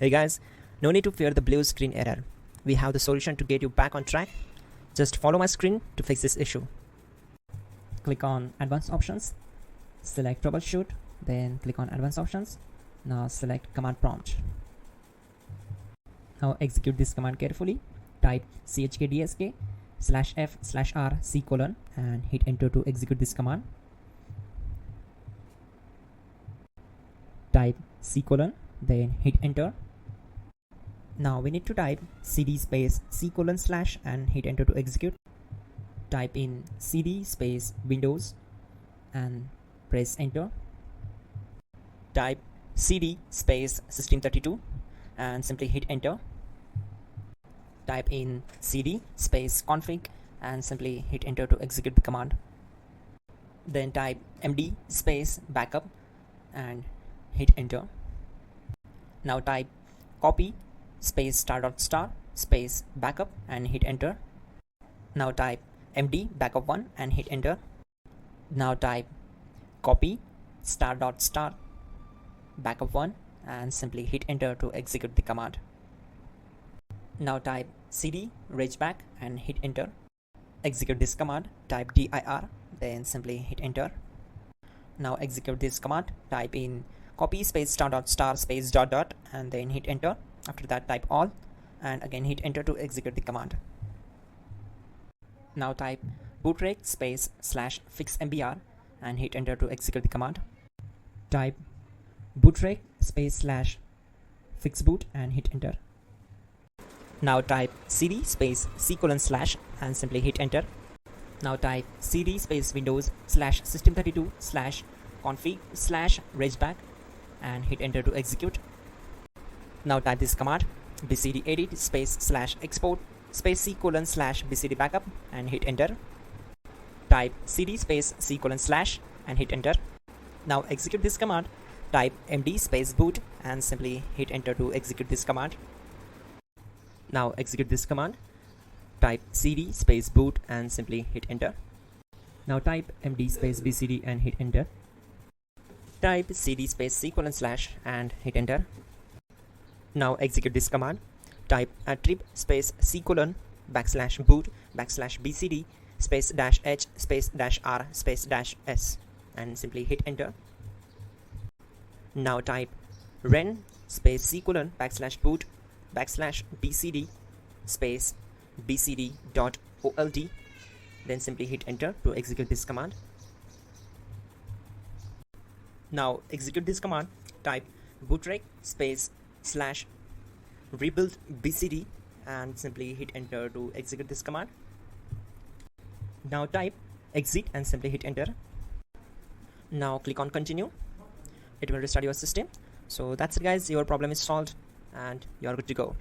Hey guys, no need to fear the blue screen error. We have the solution to get you back on track. Just follow my screen to fix this issue. Click on Advanced Options, select Troubleshoot, then click on Advanced Options. Now select Command Prompt. Now execute this command carefully. Type chkdsk/f/r:/c: and hit enter to execute this command. Type c:, then hit enter. Now we need to type cd space c:/ and hit enter to execute. Type in cd space Windows and press enter. Type cd space System32 and simply hit enter. Type in cd space config and simply hit enter to execute the command. Then type md space backup and hit enter. Now type copy space *** space backup and hit enter. Now type md backup1 and hit enter. Now type copy *** backup1 and simply hit enter to execute the command. Now type cd regback and hit enter. Execute this command. Type dir, then simply hit enter. Now execute this command. Type in copy space *** space ... and then hit enter. After that type all and again hit enter to execute the command. Now type bootrec space /fixmbr and hit enter to execute the command. Type bootrec space /fixboot and hit enter. Now type cd space c:/ and simply hit enter. Now type cd space Windows /System32/config/regback and hit enter to execute. Now type this command bcd edit space /export space c:/ bcd backup and hit enter. Type cd space c:/ and hit enter. Now execute this command. Type md space boot and simply hit enter to execute this command. Now execute this command. Type cd space boot and simply hit enter. Now type md space bcd and hit enter. Type cd space c:/ and hit enter. Now execute this command. Type attrib space c:/ \boot \bcd space -h space -r space -s and simply hit enter. Now type ren space c:/ \boot \bcd space bcd.old, then simply hit enter to execute this command. Now execute this command. Type bootrec space /rebuild bcd and simply hit enter to execute this command. Now type exit and simply hit enter. Now click on continue. It will restart your system. So that's it guys, your problem is solved and you are good to go.